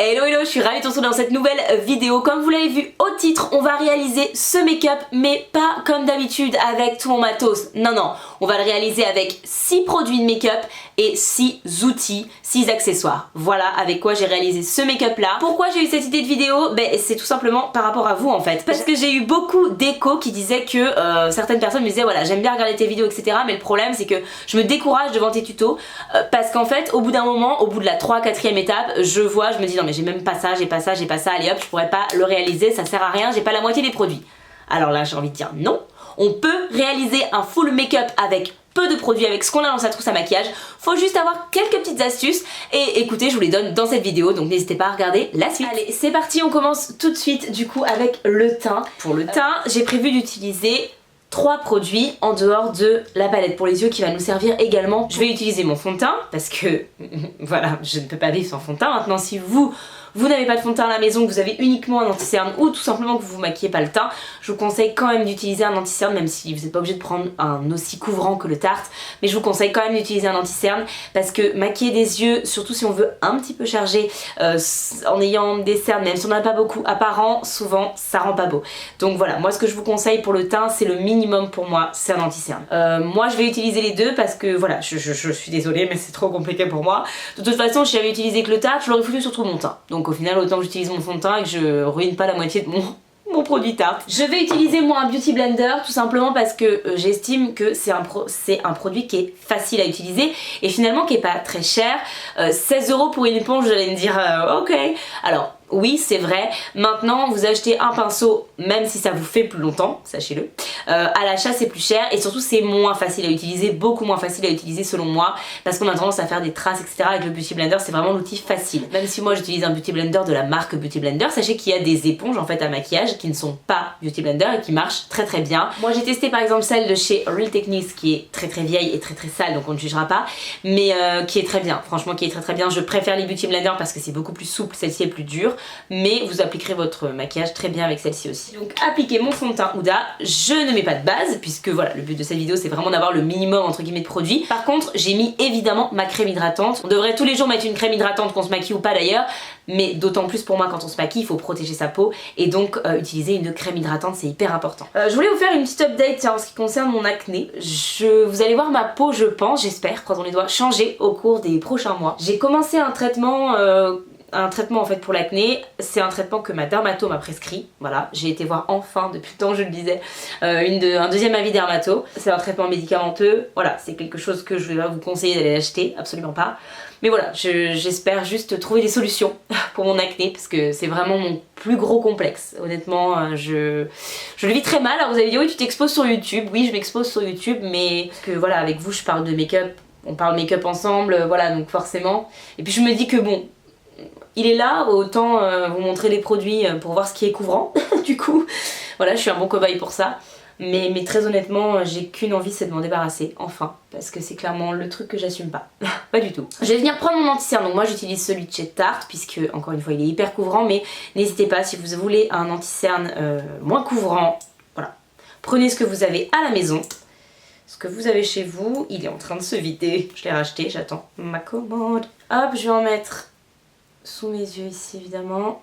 Hello hello, je suis ravie de te retrouver dans cette nouvelle vidéo. Comme vous l'avez vu au titre, on va réaliser ce make-up, mais pas comme d'habitude avec tout mon matos. Non, non, on va le réaliser avec 6 produits de make-up et 6 outils, 6 accessoires. Voilà avec quoi j'ai réalisé ce make-up là. Pourquoi j'ai eu cette idée de vidéo? C'est tout simplement par rapport à vous en fait. Parce que j'ai eu beaucoup d'échos qui disaient que certaines personnes me disaient voilà, j'aime bien regarder tes vidéos etc. Mais le problème c'est que je me décourage devant tes tutos parce qu'en fait au bout d'un moment, au bout de la 3-4e étape, je me dis non mais j'ai même pas ça, j'ai pas ça, j'ai pas ça, allez hop, je pourrais pas le réaliser, ça sert à rien, j'ai pas la moitié des produits. Alors là j'ai envie de dire non, on peut réaliser un full make-up avec peu de produits, avec ce qu'on a dans sa trousse à maquillage. Faut juste avoir quelques petites astuces et écoutez, je vous les donne dans cette vidéo, donc n'hésitez pas à regarder la suite. Allez, c'est parti, on commence tout de suite du coup avec le teint. Pour le teint, j'ai prévu d'utiliser 3 produits en dehors de la palette pour les yeux qui va nous servir également. Je vais utiliser mon fond de teint parce que voilà, je ne peux pas vivre sans fond de teint. Maintenant si vous n'avez pas de fond de teint à la maison, que vous avez uniquement un anti-cerne ou tout simplement que vous vous maquillez pas le teint, je vous conseille quand même d'utiliser un anti-cerne, même si vous n'êtes pas obligé de prendre un aussi couvrant que le Tarte, mais je vous conseille quand même d'utiliser un anti-cerne parce que maquiller des yeux, surtout si on veut un petit peu charger en ayant des cernes, même si on n'en a pas beaucoup apparent, souvent ça rend pas beau. Donc voilà, moi ce que je vous conseille pour le teint, c'est le minimum pour moi, c'est un anti-cerne. Moi je vais utiliser les deux parce que voilà, je suis désolée mais c'est trop compliqué pour moi. De toute façon, si j'avais utilisé que le Tarte, je l'aurais foutu sur tout mon teint. Donc au final, autant que j'utilise mon fond de teint et que je ruine pas la moitié de mon produit Tarte. Je vais utiliser moi un Beauty Blender tout simplement parce que j'estime que c'est un produit qui est facile à utiliser et finalement qui est pas très cher. 16 € pour une éponge, vous allez me dire ok. Alors oui c'est vrai, maintenant vous achetez un pinceau même si ça vous fait plus longtemps, sachez-le, à l'achat c'est plus cher et surtout c'est moins facile à utiliser, beaucoup moins facile à utiliser selon moi parce qu'on a tendance à faire des traces etc. Avec le Beauty Blender, c'est vraiment l'outil facile. Même si moi j'utilise un Beauty Blender de la marque Beauty Blender, sachez qu'il y a des éponges en fait à maquillage qui ne sont pas Beauty Blender et qui marchent très très bien. Moi j'ai testé par exemple celle de chez Real Techniques qui est très très vieille et très très sale donc on ne jugera pas, mais qui est très bien, franchement qui est très très bien. Je préfère les Beauty Blender parce que c'est beaucoup plus souple, celle-ci est plus dure, mais vous appliquerez votre maquillage très bien avec celle-ci aussi. Donc appliquez mon fond de teint Huda, je ne mets pas de base puisque voilà, le but de cette vidéo c'est vraiment d'avoir le minimum entre guillemets de produits. Par contre j'ai mis évidemment ma crème hydratante. On devrait tous les jours mettre une crème hydratante qu'on se maquille ou pas d'ailleurs, mais d'autant plus pour moi quand on se maquille il faut protéger sa peau et donc utiliser une crème hydratante c'est hyper important. Je voulais vous faire une petite update en ce qui concerne mon acné. Vous allez voir ma peau, je pense, j'espère, croisons les doigts, changer au cours des prochains mois. J'ai commencé un traitement en fait pour l'acné, c'est un traitement que ma dermato m'a prescrit, voilà, j'ai été voir enfin depuis le temps je le disais un deuxième avis dermato, c'est un traitement médicamenteux, voilà, c'est quelque chose que je vais pas vous conseiller d'aller acheter, absolument pas, mais voilà, j'espère juste trouver des solutions pour mon acné parce que c'est vraiment mon plus gros complexe, honnêtement je le vis très mal. Alors vous allez dire oui tu t'exposes sur YouTube, oui je m'expose sur YouTube mais parce que voilà avec vous je parle de make-up, on parle make-up ensemble, voilà donc forcément, et puis je me dis que bon, il est là, autant vous montrer les produits pour voir ce qui est couvrant. Du coup, voilà, je suis un bon cobaye pour ça. Mais très honnêtement, j'ai qu'une envie, c'est de m'en débarrasser, enfin. Parce que c'est clairement le truc que j'assume pas. Pas du tout. Je vais venir prendre mon anti-cerne. Donc moi j'utilise celui de chez Tarte, puisque encore une fois il est hyper couvrant. Mais n'hésitez pas, si vous voulez un anti-cerne moins couvrant, voilà. Prenez ce que vous avez à la maison. Ce que vous avez chez vous, il est en train de se vider. Je l'ai racheté, j'attends ma commande. Hop, je vais en mettre sous mes yeux ici évidemment.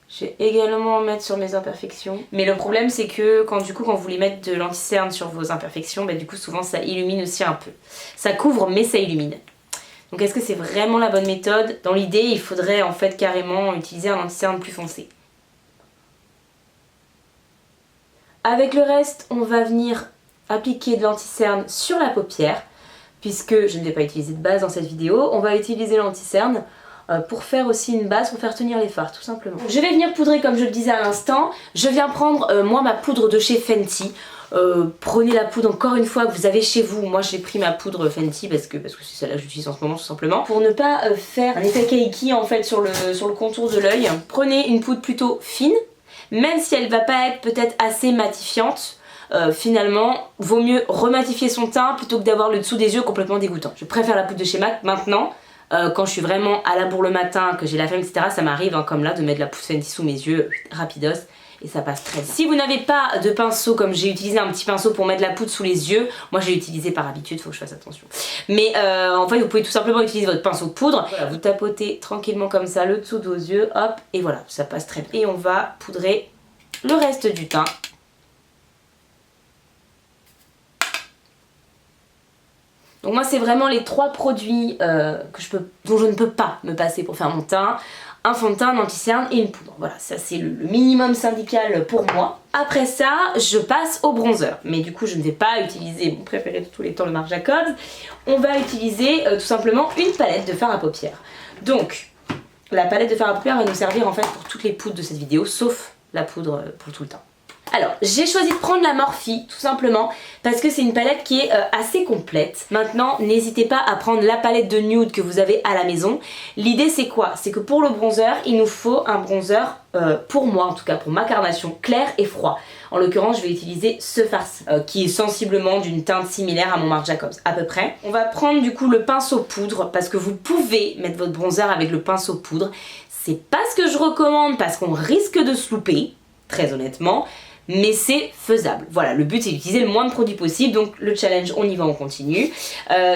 Je vais également en mettre sur mes imperfections. Mais le problème c'est que quand vous voulez mettre de l'anti-cerne sur vos imperfections, du coup souvent ça illumine aussi un peu. Ça couvre mais ça illumine. Donc est-ce que c'est vraiment la bonne méthode? Dans l'idée il faudrait en fait carrément utiliser un anti-cerne plus foncé. Avec le reste on va venir appliquer de l'anti-cerne sur la paupière. Puisque je ne vais pas utiliser de base dans cette vidéo, on va utiliser l'anti-cerne pour faire aussi une base, pour faire tenir les fards tout simplement. Je vais venir poudrer comme je le disais à l'instant. Je viens prendre moi ma poudre de chez Fenty. Prenez la poudre encore une fois que vous avez chez vous. Moi j'ai pris ma poudre Fenty parce que c'est celle-là que j'utilise en ce moment tout simplement. Pour ne pas faire un effet cakey en fait sur le contour de l'œil. Prenez une poudre plutôt fine, même si elle va pas être peut-être assez matifiante. Finalement, vaut mieux rematifier son teint plutôt que d'avoir le dessous des yeux complètement dégoûtant. Je préfère la poudre de chez MAC maintenant. Quand je suis vraiment à la bourre le matin, que j'ai la flemme, etc., ça m'arrive, comme là, de mettre la poudre Fenty sous mes yeux, rapidos, et ça passe très bien. Si vous n'avez pas de pinceau, comme j'ai utilisé un petit pinceau pour mettre la poudre sous les yeux, moi j'ai utilisé par habitude, faut que je fasse attention. Mais en fait vous pouvez tout simplement utiliser votre pinceau poudre, voilà, vous tapotez tranquillement comme ça le dessous de vos yeux, hop, et voilà, ça passe très bien. Et on va poudrer le reste du teint. Donc moi c'est vraiment les 3 produits dont je ne peux pas me passer pour faire mon teint. Un fond de teint, un anti-cerne et une poudre. Voilà, ça c'est le minimum syndical pour moi. Après ça, je passe au bronzer. Mais du coup, je ne vais pas utiliser mon préféré de tous les temps, le Marc Jacobs. On va utiliser tout simplement une palette de fard à paupières. Donc, la palette de fard à paupières va nous servir en fait pour toutes les poudres de cette vidéo, sauf la poudre pour tout le teint. Alors, j'ai choisi de prendre la Morphe, tout simplement, parce que c'est une palette qui est assez complète. Maintenant, n'hésitez pas à prendre la palette de nude que vous avez à la maison. L'idée, c'est quoi? C'est que pour le bronzer, il nous faut un bronzer, pour moi en tout cas, pour ma carnation, clair et froid. En l'occurrence, je vais utiliser ce fard-ci, qui est sensiblement d'une teinte similaire à mon Marc Jacobs, à peu près. On va prendre du coup le pinceau poudre, parce que vous pouvez mettre votre bronzer avec le pinceau poudre. C'est pas ce que je recommande, parce qu'on risque de se louper, très honnêtement. Mais c'est faisable. Voilà, le but c'est d'utiliser le moins de produits possible, donc le challenge, on y va, on continue.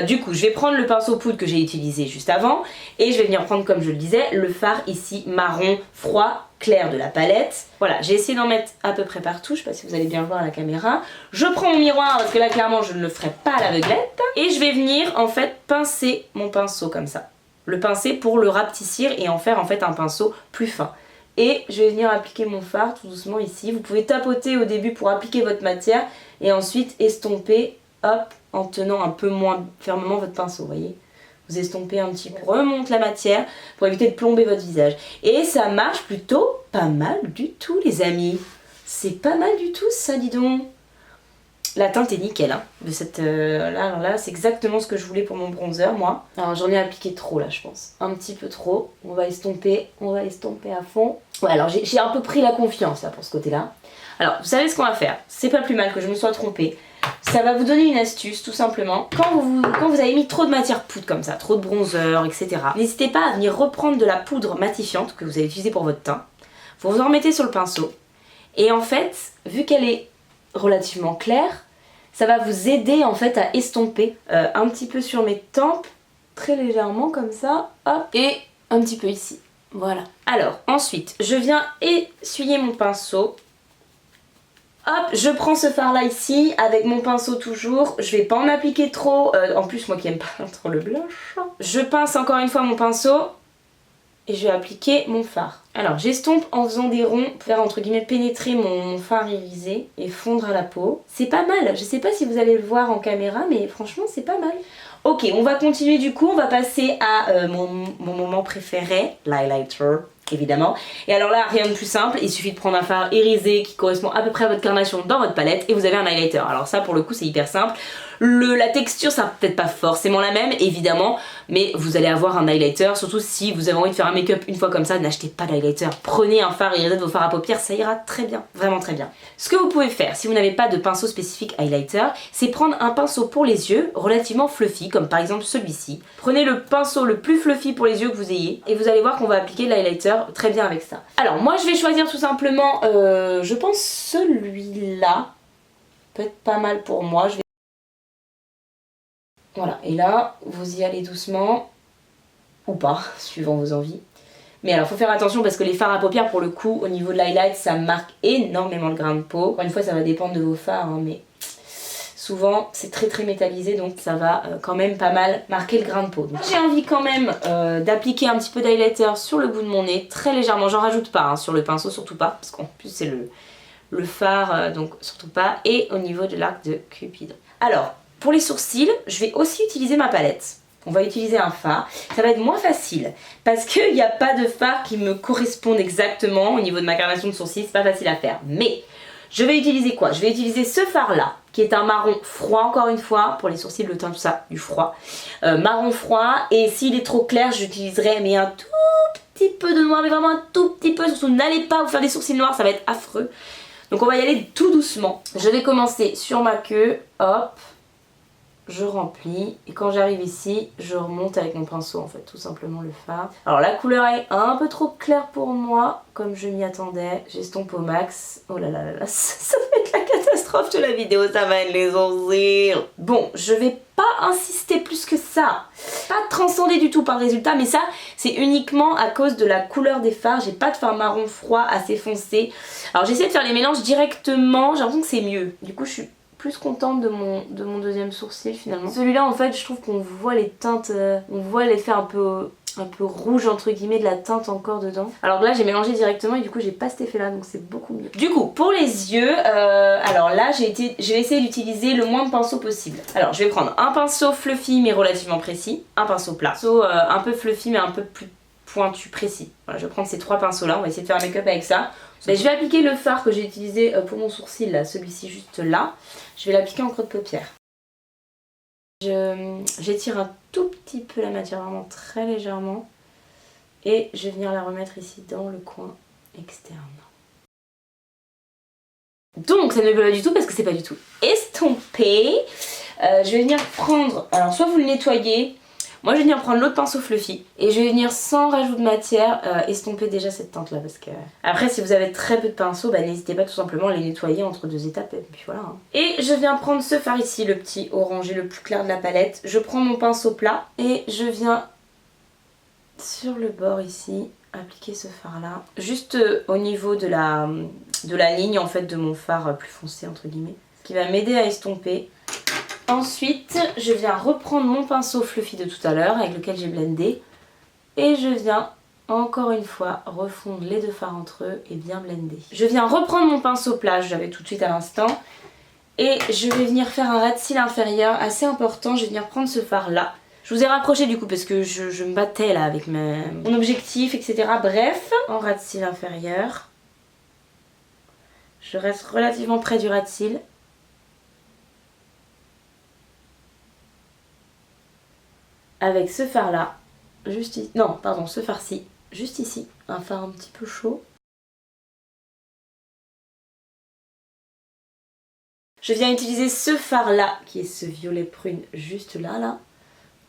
Du coup, je vais prendre le pinceau poudre que j'ai utilisé juste avant, et je vais venir prendre, comme je le disais, le fard ici, marron, froid, clair de la palette. Voilà, j'ai essayé d'en mettre à peu près partout, je sais pas si vous allez bien le voir à la caméra. Je prends mon miroir, parce que là, clairement, je ne le ferai pas à l'aveuglette. Et je vais venir, en fait, pincer mon pinceau comme ça. Le pincer pour le rapetissir et en faire, en fait, un pinceau plus fin. Et je vais venir appliquer mon fard tout doucement ici. Vous pouvez tapoter au début pour appliquer votre matière et ensuite estomper, hop, en tenant un peu moins fermement votre pinceau, vous voyez. Vous estompez un petit peu, remonte la matière pour éviter de plomber votre visage. Et ça marche plutôt pas mal du tout, les amis. C'est pas mal du tout ça, dis donc. La teinte est nickel, hein, de cette là, c'est exactement ce que je voulais pour mon bronzer, moi. Alors j'en ai appliqué trop là, je pense. Un petit peu trop. On va estomper à fond. Ouais, alors j'ai un peu pris la confiance là pour ce côté-là. Alors, vous savez ce qu'on va faire. C'est pas plus mal que je me sois trompée. Ça va vous donner une astuce, tout simplement. Quand vous avez mis trop de matière poudre comme ça, trop de bronzer, etc. N'hésitez pas à venir reprendre de la poudre matifiante que vous avez utilisée pour votre teint. Vous en remettez sur le pinceau. Et en fait, vu qu'elle est relativement claire, ça va vous aider en fait à estomper un petit peu sur mes tempes, très légèrement comme ça, hop, et un petit peu ici, voilà. Alors ensuite, je viens essuyer mon pinceau, hop, je prends ce fard là ici, avec mon pinceau toujours, je vais pas en appliquer trop, en plus moi qui aime pas trop le blush, je pince encore une fois mon pinceau, et je vais appliquer mon fard. Alors j'estompe en faisant des ronds pour faire entre guillemets pénétrer mon fard irisé et fondre à la peau. C'est pas mal, je sais pas si vous allez le voir en caméra mais franchement c'est pas mal. Ok, on va continuer du coup, on va passer à mon moment préféré, l'highlighter évidemment. Et alors là rien de plus simple, il suffit de prendre un fard irisé qui correspond à peu près à votre carnation dans votre palette et vous avez un highlighter. Alors ça pour le coup c'est hyper simple. La texture ça peut-être pas forcément la même évidemment, mais vous allez avoir un highlighter, surtout si vous avez envie de faire un make-up une fois comme ça, n'achetez pas d'highlighter, prenez un fard irisé de vos fards à paupières, ça ira très bien, vraiment très bien. Ce que vous pouvez faire si vous n'avez pas de pinceau spécifique highlighter, c'est prendre un pinceau pour les yeux relativement fluffy, comme par exemple celui-ci. Prenez le pinceau le plus fluffy pour les yeux que vous ayez et vous allez voir qu'on va appliquer l'highlighter très bien avec ça. Alors moi je vais choisir tout simplement, je pense celui-là, peut être pas mal pour moi. Voilà, et là, vous y allez doucement, ou pas, suivant vos envies. Mais alors, faut faire attention parce que les fards à paupières, pour le coup, au niveau de l'highlight, ça marque énormément le grain de peau. Encore une fois, ça va dépendre de vos fards, hein, mais souvent, c'est très métallisé, donc ça va quand même pas mal marquer le grain de peau. J'ai envie quand même d'appliquer un petit peu d'highlighter sur le bout de mon nez, très légèrement. J'en rajoute pas, hein, sur le pinceau, surtout pas, parce qu'en plus, c'est le fard, donc surtout pas. Et au niveau de l'arc de Cupidon. Alors, pour les sourcils, je vais aussi utiliser ma palette. On va utiliser un fard. Ça va être moins facile parce qu'il n'y a pas de fard qui me corresponde exactement au niveau de ma carnation de sourcils. C'est pas facile à faire. Mais je vais utiliser quoi? Je vais utiliser ce fard là qui est un marron froid encore une fois. Pour les sourcils, le teint, tout ça, du froid. Marron froid. Et s'il est trop clair, j'utiliserai mais un tout petit peu de noir. Mais vraiment un tout petit peu. Surtout n'allez pas vous faire des sourcils noirs, ça va être affreux. Donc on va y aller tout doucement. Je vais commencer sur ma queue. Hop. je remplis et quand j'arrive ici, je remonte avec mon pinceau en fait, tout simplement le fard. Alors la couleur est un peu trop claire pour moi, comme je m'y attendais. J'estompe au max. Oh là là là là, ça va être la catastrophe de la vidéo, ça va être les sourcils. Bon, je vais pas insister plus que ça. Pas transcender du tout par le résultat, mais ça, c'est uniquement à cause de la couleur des fards. J'ai pas de fard marron froid assez foncé. Alors j'essaie de faire les mélanges directement, j'ai l'impression que c'est mieux. Du coup, je suis plus contente de mon deuxième sourcil finalement. Celui-là en fait je trouve qu'on voit les teintes, on voit l'effet un peu rouge entre guillemets de la teinte encore dedans. Alors là j'ai mélangé directement et du coup j'ai pas cet effet là donc c'est beaucoup mieux. Du coup pour les yeux, alors là je vais essayer d'utiliser le moins de pinceaux possible. Alors je vais prendre un pinceau fluffy mais relativement précis, un pinceau plat, un peu fluffy mais un peu plus pointu précis. Voilà, je vais prendre ces trois pinceaux là, on va essayer de faire un make-up avec ça. Ben, je vais appliquer le fard que j'ai utilisé pour mon sourcil, là, celui-ci juste là. Je vais l'appliquer en creux de paupière. J'étire un tout petit peu la matière, vraiment très légèrement. Et je vais venir la remettre ici dans le coin externe. Donc ça ne me plaît pas du tout parce que c'est pas du tout estompé. Je vais venir prendre, alors soit vous le nettoyez, moi je vais venir prendre l'autre pinceau fluffy et je vais venir sans rajout de matière estomper déjà cette teinte là parce que après si vous avez très peu de pinceaux bah, n'hésitez pas tout simplement à les nettoyer entre deux étapes et puis voilà hein. Et je viens prendre ce fard ici, le petit orangé le plus clair de la palette, je prends mon pinceau plat et je viens sur le bord ici appliquer ce fard là juste au niveau de la ligne en fait de mon fard plus foncé entre guillemets, ce qui va m'aider à estomper. Ensuite, je viens reprendre mon pinceau fluffy de tout à l'heure avec lequel j'ai blendé et je viens encore une fois refondre les deux fards entre eux et bien blender. Je viens reprendre mon pinceau plat, j'avais tout de suite à l'instant, et je vais venir faire un ras de cils inférieur assez important. Je vais venir prendre ce fard là. Je vous ai rapproché du coup parce que je me battais là avec mon objectif etc. Bref, en ras de cils inférieur, je reste relativement près du ras de cils. Avec ce fard là, juste ici, non pardon ce fard-ci, juste ici, un fard un petit peu chaud. Je viens utiliser ce fard là, qui est ce violet prune juste là,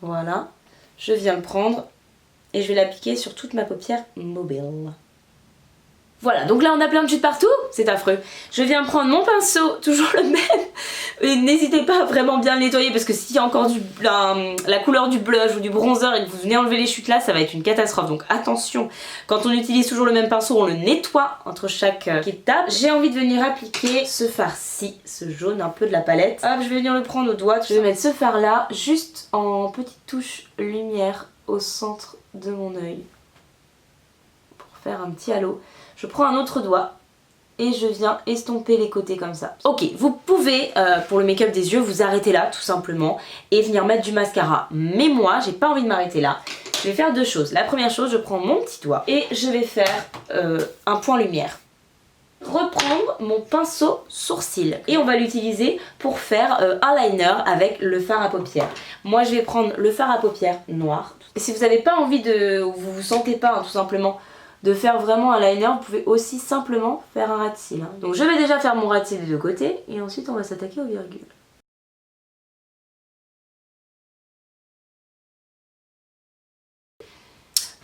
voilà. Je viens le prendre et je vais l'appliquer sur toute ma paupière mobile. Voilà, donc là on a plein de jus de partout, c'est affreux. Je viens prendre mon pinceau, toujours le même. Et n'hésitez pas à vraiment bien le nettoyer parce que s'il y a encore la couleur du blush ou du bronzer et que vous venez enlever les chutes là, ça va être une catastrophe. Donc attention, quand on utilise toujours le même pinceau, on le nettoie entre chaque étape. J'ai envie de venir appliquer ce fard-ci, ce jaune un peu de la palette. Hop, je vais venir le prendre au doigt. Je vais mettre ce fard là, juste en petite touche lumière au centre de mon œil. Pour faire un petit halo. Je prends un autre doigt et je viens estomper les côtés comme ça. Ok, vous pouvez, pour le make-up des yeux, vous arrêter là tout simplement et venir mettre du mascara. Mais moi, j'ai pas envie de m'arrêter là. Je vais faire deux choses. La première chose, je prends mon petit doigt et je vais faire un point lumière. Reprendre mon pinceau sourcil et on va l'utiliser pour faire un liner avec le fard à paupières. Moi, je vais prendre le fard à paupières noir. Et si vous n'avez pas envie de, ou vous vous sentez pas hein, tout simplement de faire vraiment un liner, vous pouvez aussi simplement faire un ras de cils. Donc je vais déjà faire mon ras de cils des deux côtés et ensuite on va s'attaquer aux virgules.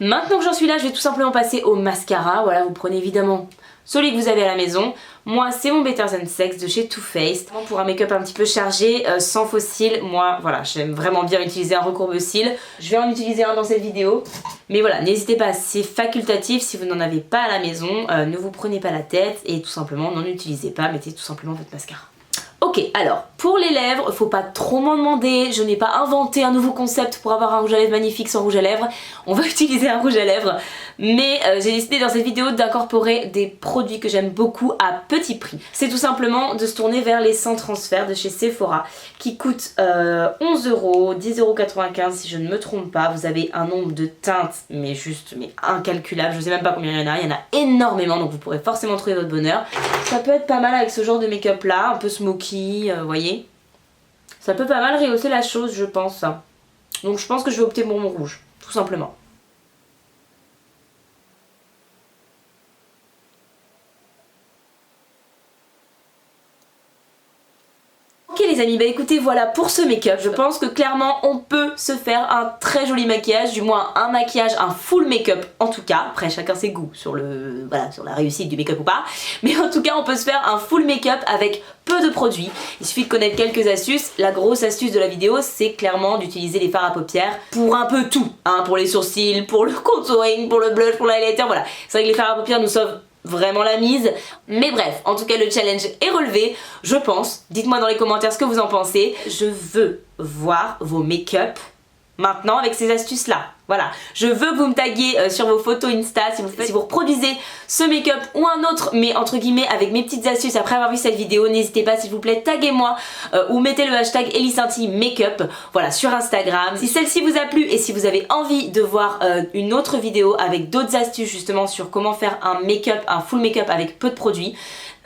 Maintenant que j'en suis là, je vais tout simplement passer au mascara. Voilà, vous prenez évidemment celui que vous avez à la maison. Moi, c'est mon Better Than Sex de chez Too Faced. Pour un make-up un petit peu chargé, sans faux cils, moi, voilà, j'aime vraiment bien utiliser un recourbe-cils. Je vais en utiliser un dans cette vidéo. Mais voilà, n'hésitez pas, c'est facultatif. Si vous n'en avez pas à la maison, ne vous prenez pas la tête et tout simplement, n'en utilisez pas. Mettez tout simplement votre mascara. Ok, alors, pour les lèvres, faut pas trop m'en demander, je n'ai pas inventé un nouveau concept pour avoir un rouge à lèvres magnifique sans rouge à lèvres. On va utiliser un rouge à lèvres, mais j'ai décidé dans cette vidéo d'incorporer des produits que j'aime beaucoup à petit prix. C'est tout simplement de se tourner vers les sans transfert de chez Sephora, qui coûtent 11 €, 10,95 € si je ne me trompe pas. Vous avez un nombre de teintes, mais incalculable, je sais même pas combien il y en a énormément, donc vous pourrez forcément trouver votre bonheur. Ça peut être pas mal avec ce genre de make-up là, un peu smoky. Vous voyez, ça peut pas mal rehausser la chose je pense. Donc je pense que je vais opter pour mon rouge, tout simplement. Ok les les amis, bah écoutez, voilà pour ce make-up. Je pense que clairement on peut se faire un très joli maquillage, du moins un maquillage, un full make-up en tout cas. Après chacun ses goûts sur sur la réussite du make-up ou pas. Mais en tout cas on peut se faire un full make-up avec peu de produits. Il suffit de connaître quelques astuces. La grosse astuce de la vidéo, c'est clairement d'utiliser les fards à paupières pour un peu tout, hein, pour les sourcils, pour le contouring, pour le blush, pour l'highlighter, voilà. C'est vrai que les fards à paupières nous sauvent vraiment la mise, mais bref, en tout cas le challenge est relevé, je pense. Dites-moi dans les commentaires ce que vous en pensez. Je veux voir vos make-up maintenant avec ces astuces là. Voilà, je veux que vous me taguiez sur vos photos Insta si vous reproduisez ce make-up ou un autre, mais entre guillemets avec mes petites astuces après avoir vu cette vidéo. N'hésitez pas s'il vous plaît, taguez-moi ou mettez le hashtag Elicinti Makeup, voilà, sur Instagram. Si celle-ci vous a plu et si vous avez envie de voir une autre vidéo avec d'autres astuces justement sur comment faire un make-up, un full make-up avec peu de produits,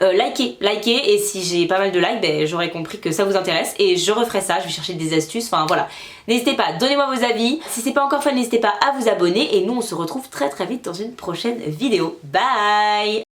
likez, et si j'ai pas mal de likes, ben, j'aurai compris que ça vous intéresse et je referai ça, je vais chercher des astuces, enfin voilà. N'hésitez pas, donnez-moi vos avis. Si c'est pas encore fait, n'hésitez pas à vous abonner et nous on se retrouve très vite dans une prochaine vidéo. Bye!